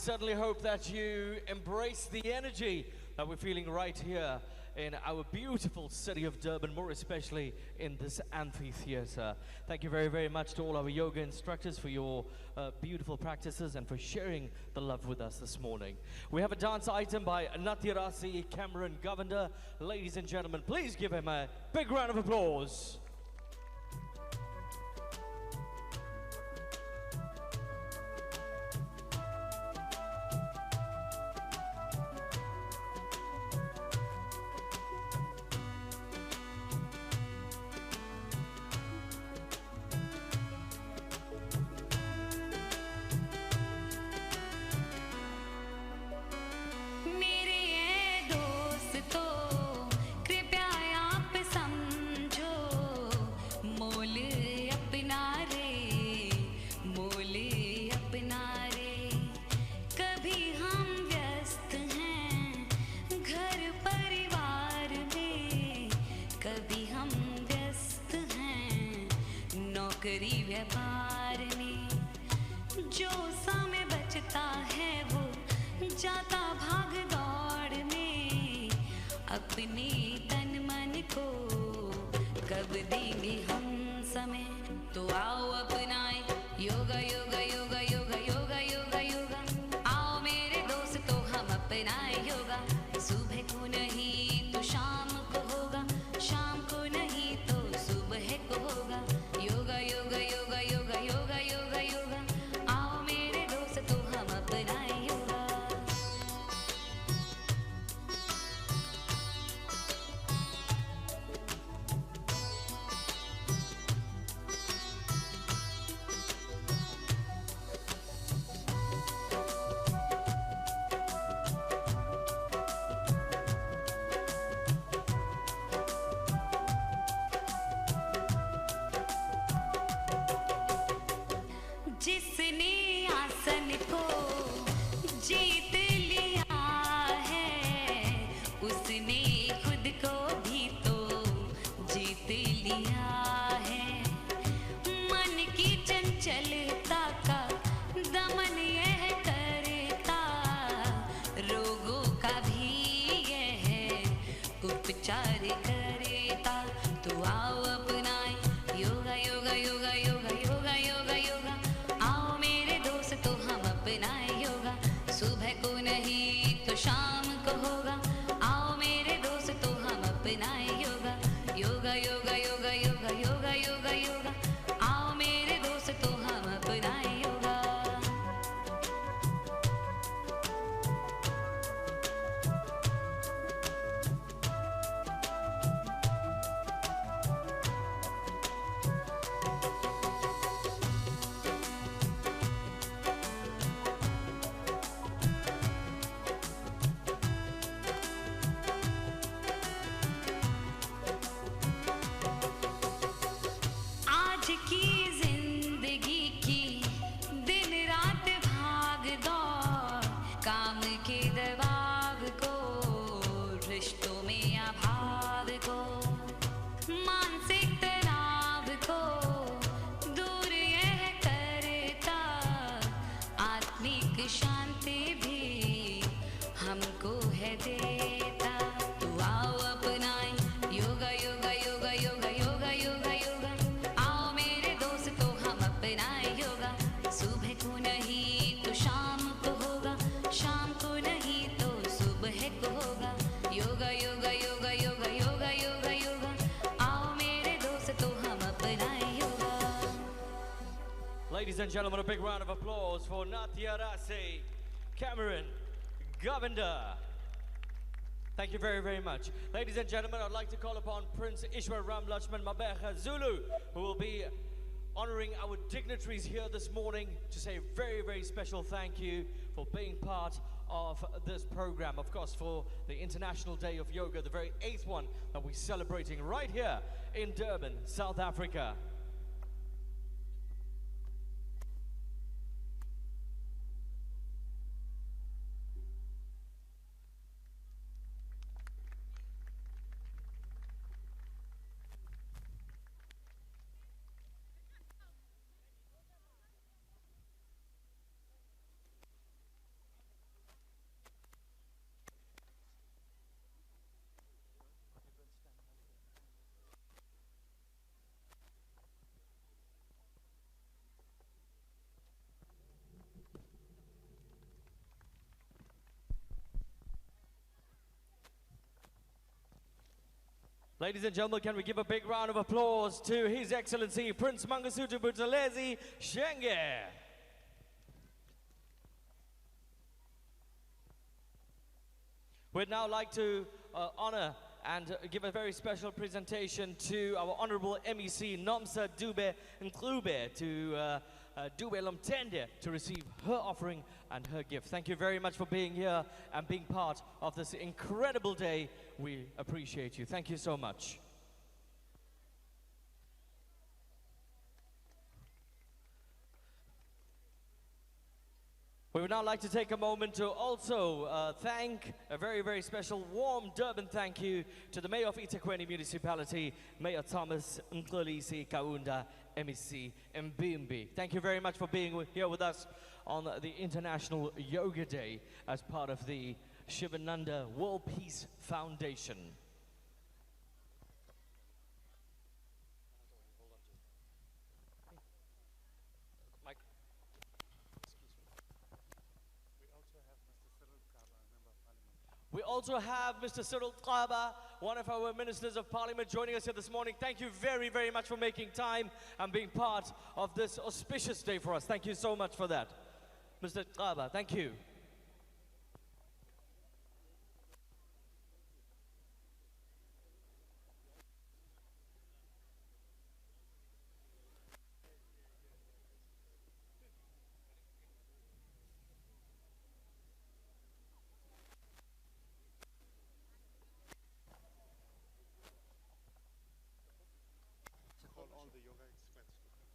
certainly hope that you embrace the energy that we're feeling right here in our beautiful city of Durban, more especially in this amphitheatre. Thank you very, very much to all our yoga instructors for your beautiful practices and for sharing the love with us this morning. We have a dance item by Natirasi Cameron Govender. Ladies and gentlemen, please give him a big round of applause. व्यापार में जो समय बचता है वो जाता भाग दौड़ में अपने तन मन को कब देंगे हम समय तो आओ अपनाए योगा योगा योगा योगा योगा योगा योगा आओ मेरे दोस्तों हम अपनाए योगा सुबह को नहीं तो शाम को होगा शाम को नहीं तो सुबह को होगा योगा योगा योगा योगा योगा योगा योगा आओ मेरे दोस्तों हम अपनाए योगा जिसने आसन को जीत लिया है उसने खुद को भी तो जीत लिया है मन की चंचलता का दमन यह करता रोगों का भी यह उपचार करता तो आओ अपनाए योगा योगा योगा योगा योगा योगा योगा आओ मेरे दोस्तों हम अपनाए योगा सुबह को नहीं तो शाम को होगा आओ मेरे दोस्तों हम अपनाए योगा योगा योगा योगा योगा योगा योगा योगा आओ मेरे दोस्तों हम अपनाए योगा आज की जिंदगी की दिन रात भाग दौड़ काम के दबाव को रिश्तों में अभाव को मानसिक तनाव को दूर यह करता आत्मिक शांति भी हमको है देता तो आओ अपनाए योगा योगा योगा योगा योगा योगा योगा आओ मेरे दोस्तों हम अपनाए योगा सुबह को नहीं तो शाम को होगा शाम को नहीं तो सुबह को होगा योगा योगा योगा योगा योगा योगा योगा आओ मेरे दोस्तों हम अपनाए yoga Ladies and gentlemen, a big round of applause for Natirasi Cameron Govender. Thank you very, very much. Ladies and gentlemen, I'd like to call upon Prince Ishwar Ramlutchman Mabecha Zulu, who will be honoring our dignitaries here this morning to say a very, very special thank you for being part of this program. Of course, for the International Day of Yoga, the very 8th one that we're celebrating right here in Durban, South Africa. Ladies and gentlemen, can we give a big round of applause to His Excellency Prince Mangosuthu Buthelezi Shenge. We'd now like to honor and give a very special presentation to our Honorable MEC Nomsa Dube Nklube to Dube Lomtende to receive her offering and her gift. Thank you very much for being here and being part of this incredible day. We appreciate you. Thank you so much. We would now like to take a moment to also thank a very, very special warm Durban thank you to the Mayor of eThekwini Municipality, Mayor Thomas Mxolisi Kaunda, MEC Mbimbi. Thank you very much for being here with us on the International Yoga Day as part of the Sivananda World Peace Foundation. We also have Mr. Cyril Kaba, one of our Ministers of Parliament, joining us here this morning. Thank you very, very much for making time and being part of this auspicious day for us. Thank you so much for that. Mr. Kaba, thank you.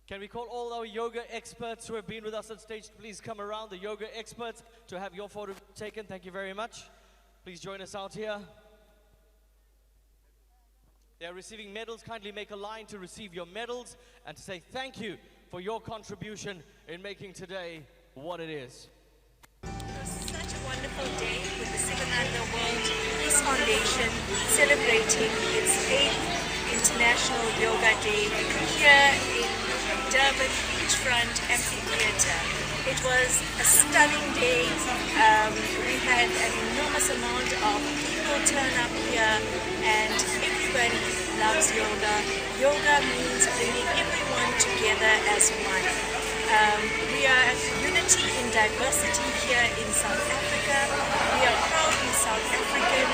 Can we call all our yoga experts who have been with us on stage to please come around, the yoga experts, to have your photo taken? Thank you very much. Please join us out here. They are receiving medals. Kindly make a line to receive your medals and to say thank you for your contribution in making today what it is. It was such a wonderful day with the Sivananda World Peace Foundation celebrating its 8th International Yoga Day here in Durban Beachfront Amphitheatre. It was a stunning day. We had an enormous amount of people turn up here and everybody loves yoga. Yoga means bringing everyone together as one. We are unity in diversity here in South Africa. We are proudly South African.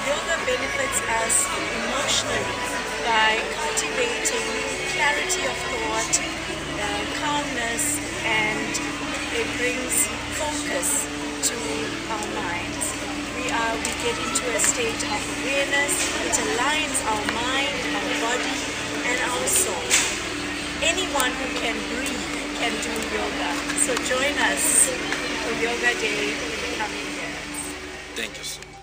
Yoga benefits us emotionally by cultivating clarity of thought, calmness, and it brings focus to our minds. We get into a state of awareness. It aligns our mind, our body, and our soul. Anyone who can breathe can do yoga. So join us for Yoga Day in the coming years. Thank you so much.